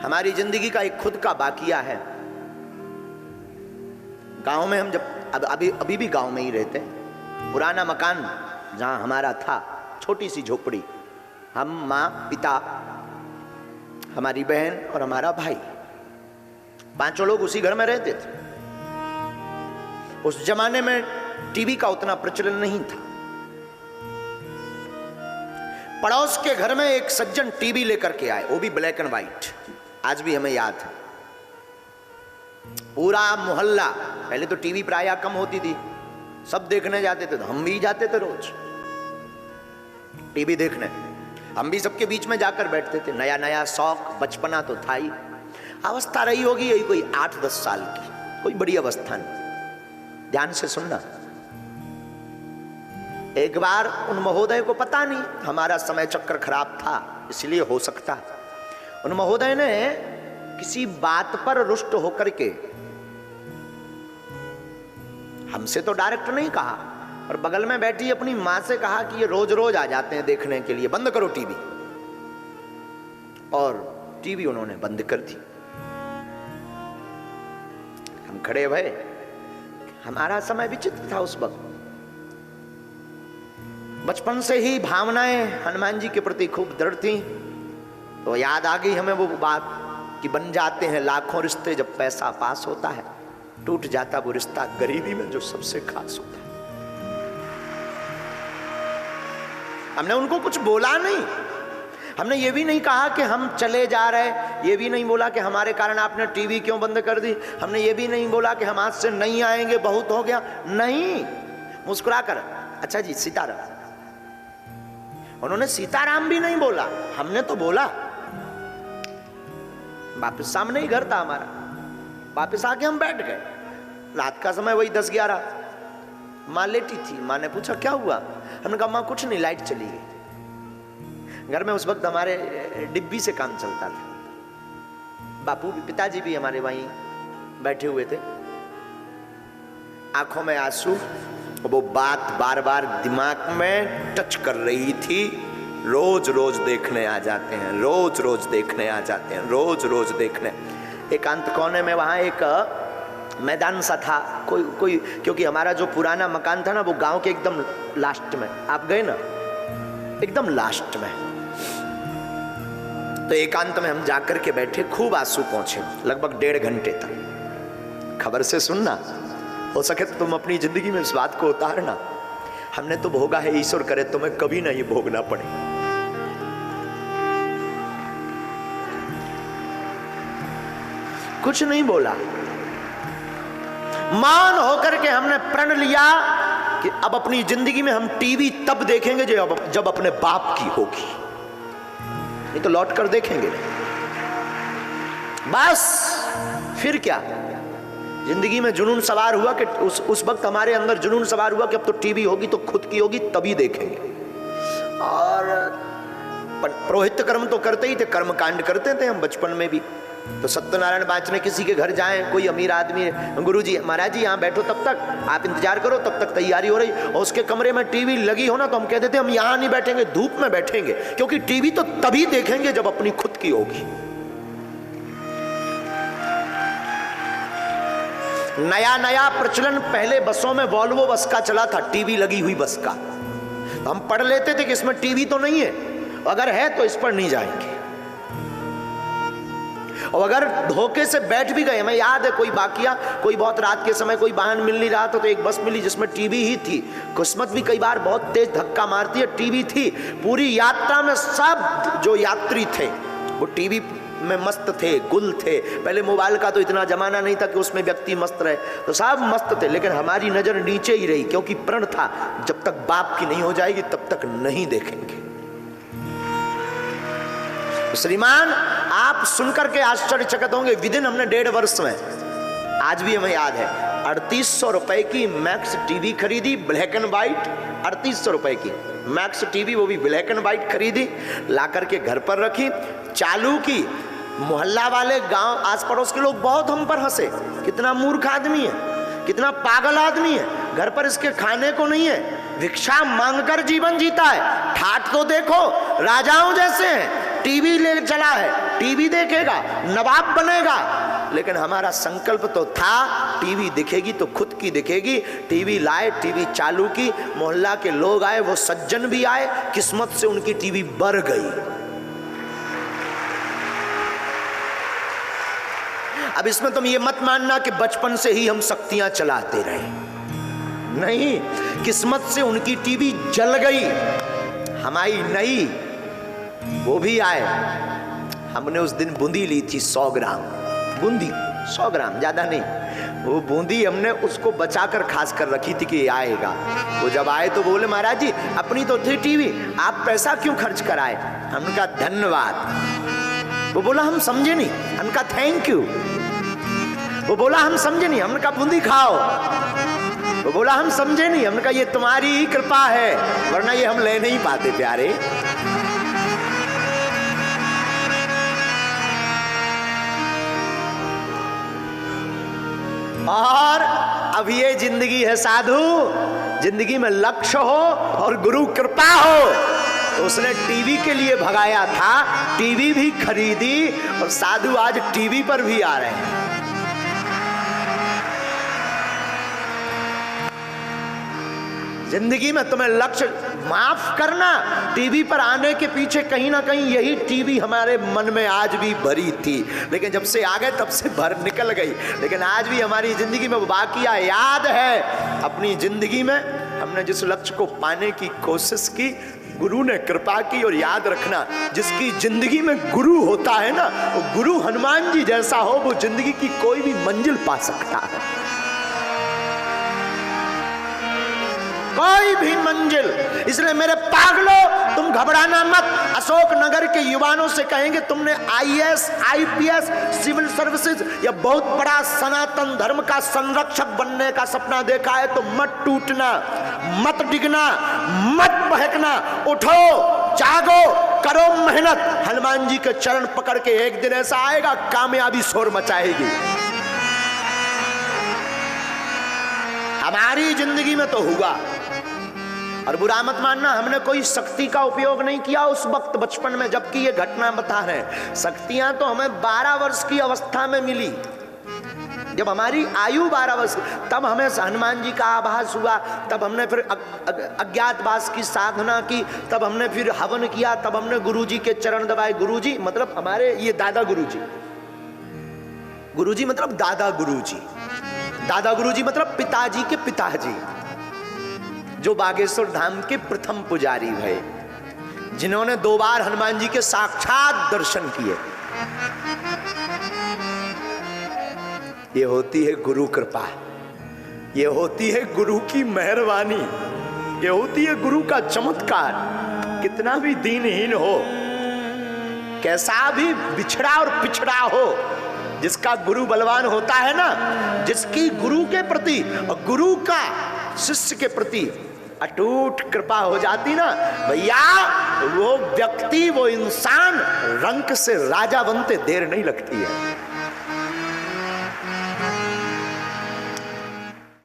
हमारी जिंदगी का एक खुद का बाकिया है। गांव में हम जब अभी भी गांव में ही रहते हैं। पुराना मकान जहां हमारा था, छोटी सी झोपड़ी, हम, माँ, पिता, हमारी बहन और हमारा भाई, 5 लोग उसी घर में रहते थे। उस जमाने में टीवी का उतना प्रचलन नहीं था। पड़ोस के घर में एक सज्जन टीवी लेकर के आए, वो भी ब्लैक एंड व्हाइट, आज भी हमें याद है। पूरा मोहल्ला, पहले तो टीवी प्रायः कम होती थी, सब देखने जाते थे, तो हम भी जाते थे रोज टीवी देखने। हम भी सबके बीच में जाकर बैठते थे। नया नया शौक, बचपना तो था ही। अवस्था रही होगी यही कोई 8-10 साल की, कोई बड़ी अवस्था नहीं। ध्यान से सुनना। एक बार उन महोदय को पता नहीं, हमारा समय चक्र खराब था इसलिए हो सकता, उन महोदय ने किसी बात पर रुष्ट होकर के हमसे तो डायरेक्ट नहीं कहा, और बगल में बैठी अपनी मां से कहा कि ये रोज रोज आ जाते हैं देखने के लिए, बंद करो टीवी। और टीवी उन्होंने बंद कर दी। हम खड़े भये। हमारा समय विचित्र था उस वक्त। बचपन से ही भावनाएं हनुमान जी के प्रति खूब दृढ़ थी, तो याद आ गई हमें वो बात कि बन जाते हैं लाखों रिश्ते जब पैसा पास होता है, टूट जाता वो रिश्ता गरीबी में जो सबसे खास होता है। हमने उनको कुछ बोला नहीं, हमने ये भी नहीं कहा कि हम चले जा रहे, ये भी नहीं बोला कि हमारे कारण आपने टीवी क्यों बंद कर दी, हमने ये भी नहीं बोला कि हम आज से नहीं आएंगे, बहुत हो गया, नहीं। मुस्कुरा कर, अच्छा जी सीताराम। उन्होंने सीताराम भी नहीं बोला, हमने तो बोला। वापिस सामने ही घर था हमारा, वापिस आके हम बैठ गए। रात का समय वही 10-11, माँ लेटी थी। माँ ने पूछा क्या हुआ, हमने कहा माँ कुछ नहीं, लाइट चली गई। घर में उस वक्त हमारे डिब्बी से काम चलता था। बापू भी, पिताजी भी हमारे वहीं बैठे हुए थे, आंखों में आंसू। वो बात बार बार दिमाग में टच कर रही थी, रोज रोज देखने आ जाते हैं, रोज रोज देखने आ जाते हैं, रोज रोज देखने। एकांत कोने में वहां एक मैदान सा था, कोई क्योंकि हमारा जो पुराना मकान था ना वो गांव के एकदम लास्ट में, आप गए ना, एकदम लास्ट में। तो एकांत में हम जाकर के बैठे, खूब आंसू पहुंचे, लगभग 1.5 घंटे तक। खबर से सुनना, हो सके तो तुम अपनी जिंदगी में इस बात को उतारना। हमने तो भोगा है, ईश्वर करे तुम्हें कभी ना ये भोगना पड़े। कुछ नहीं बोला, मौन होकर के हमने प्रण लिया कि अब अपनी जिंदगी में हम टीवी तब देखेंगे जब अपने बाप की होगी, नहीं तो लौट कर देखेंगे बस। फिर क्या, जिंदगी में जुनून सवार हुआ कि उस वक्त हमारे अंदर जुनून सवार हुआ कि अब तो टीवी होगी तो खुद की होगी तभी देखेंगे। और पुरोहित कर्म तो करते ही थे, कर्म कांड करते थे हम बचपन में भी। तो सत्यनारायण बाँचने किसी के घर जाएं, कोई अमीर आदमी, गुरुजी महाराज जी यहाँ बैठो, तब तक आप इंतजार करो, तब तक तैयारी हो रही, और उसके कमरे में टीवी लगी हो ना, तो हम कहते थे हम यहाँ नहीं बैठेंगे, धूप में बैठेंगे, क्योंकि टीवी तो तभी देखेंगे जब अपनी खुद की होगी। नया नया प्रचलन, पहले बसों में वॉल्वो बस का चला था, टीवी लगी हुई बस का। तो हम पढ़ लेते थे कि इसमें टीवी तो नहीं है, अगर है तो इस पर नहीं जाएंगे। और अगर धोखे से बैठ भी गए, हमें याद है कोई वाकया, कोई बहुत रात के समय कोई वाहन मिल नहीं रहा था, तो एक बस मिली जिसमें टीवी ही थी। किस्मत भी कई बार बहुत तेज धक्का मारती है, टीवी थी। पूरी यात्रा में सब जो यात्री थे वो टीवी में मस्त थे, गुल थे। पहले मोबाइल का तो इतना जमाना नहीं था कि उसमें व्यक्ति मस्त रहे, तो सब मस्त थे, लेकिन हमारी नजर नीचे ही रही, क्योंकि प्रण था जब तक बाप की नहीं हो जाएगी तब तक नहीं देखेंगे। श्रीमान, आप सुनकर के आश्चर्यचकित होंगे, विदिन हमने 1.5 वर्ष में, आज भी हमें याद है, 3800 रुपए की मैक्स टीवी खरीदी, ब्लैक एंड व्हाइट। 3800 रुपए की मैक्स टीवी, वो भी ब्लैक एंड व्हाइट खरीदी, ला करके घर पर रखी, चालू की। मोहल्ला वाले, गांव आस पड़ोस के लोग बहुत हम पर हंसे, कितना मूर्ख आदमी है, कितना पागल आदमी है, घर पर इसके खाने को नहीं है, भिक्षा मांगकर जीवन जीता है। ठाठ तो देखो, राजाओं जैसे हैं, टीवी ले चला है, टीवी देखेगा, नवाब बनेगा। लेकिन हमारा संकल्प तो था टीवी दिखेगी तो खुद की दिखेगी। टीवी लाए, टीवी चालू की, मोहल्ला के लोग आए, वो सज्जन भी आए, किस्मत से उनकी टीवी बढ़ गई। अब इसमें तुम ये मत मानना कि बचपन से ही हम शक्तियां चलाते रहे, नहीं, किस्मत से उनकी टीवी जल गई, हमारी नई। वो भी आए, हमने उस दिन बूंदी ली थी 100 ग्राम बूंदी, 100 ग्राम, ज्यादा नहीं। वो बूंदी हमने उसको बचाकर खास कर रखी थी कि आएगा। वो जब आए तो बोले महाराज जी अपनी तो थी टीवी, आप पैसा क्यों खर्च कराए? हमने कहा धन्यवाद। वो बोला हम समझे नहीं। हमने कहा थैंक यू। वो बोला हम समझे नहीं। हमने कहा बूंदी खाओ। वो बोला हम समझे नहीं। हमने कहा ये तुम्हारी ही कृपा है, वरना ये हम ले नहीं पाते प्यारे। और अब ये जिंदगी है साधु, जिंदगी में लक्ष्य हो और गुरु कृपा हो। तो उसने टीवी के लिए भगाया था, टीवी भी खरीदी, और साधु आज टीवी पर भी आ रहे हैं। जिंदगी में तुम्हें लक्ष्य, माफ करना, टीवी पर आने के पीछे कहीं ना कहीं यही टीवी हमारे मन में आज भी भरी थी, लेकिन जब से आ गए तब से भर निकल गई। लेकिन आज भी हमारी जिंदगी में वो बाकिया याद है। अपनी जिंदगी में हमने जिस लक्ष्य को पाने की कोशिश की, गुरु ने कृपा की। और याद रखना, जिसकी जिंदगी में गुरु होता है ना, वो गुरु हनुमान जी जैसा हो, वो जिंदगी की कोई भी मंजिल पा सकता है, कोई भी मंजिल। इसलिए मेरे पागलों, तुम घबराना मत। अशोक नगर के युवाओं से कहेंगे तुमने आईएएस, आईपीएस, सिविल सर्विसेज या बहुत बड़ा सनातन धर्म का संरक्षक बनने का सपना देखा है तो मत टूटना, मत डिगना, मत बहकना। उठो, जागो, करो मेहनत। हनुमान जी के चरण पकड़ के एक दिन ऐसा आएगा, कामयाबी शोर मचाएगी। हमारी जिंदगी में तो हुआ। और बुरा मत मानना, हमने कोई शक्ति का उपयोग नहीं किया उस वक्त बचपन में, जबकि ये घटना बता रहे हैं। शक्तियां तो हमें 12 वर्ष की अवस्था में मिली। जब हमारी आयु 12 वर्ष, तब हमें हनुमान जी का आभास हुआ, तब हमने फिर अज्ञातवास की साधना की, तब हमने फिर हवन किया, तब हमने गुरुजी के चरण दबाए। गुरुजी मतलब हमारे ये दादा गुरुजी, गुरुजी मतलब दादा गुरुजी, दादा गुरुजी मतलब पिताजी के पिताजी, जो बागेश्वर धाम के प्रथम पुजारी भये, जिन्होंने 2 बार हनुमान जी के साक्षात दर्शन किए। ये होती है गुरु कृपा, ये होती है गुरु की मेहरबानी, ये होती है गुरु का चमत्कार। कितना भी दीनहीन हो, कैसा भी बिछड़ा और पिछड़ा हो, जिसका गुरु बलवान होता है ना, जिसकी गुरु के प्रति और गुरु का शिष्य के प्रति अटूट कृपा हो जाती ना भैया, वो व्यक्ति, वो इंसान रंक से राजा बनते देर नहीं लगती है।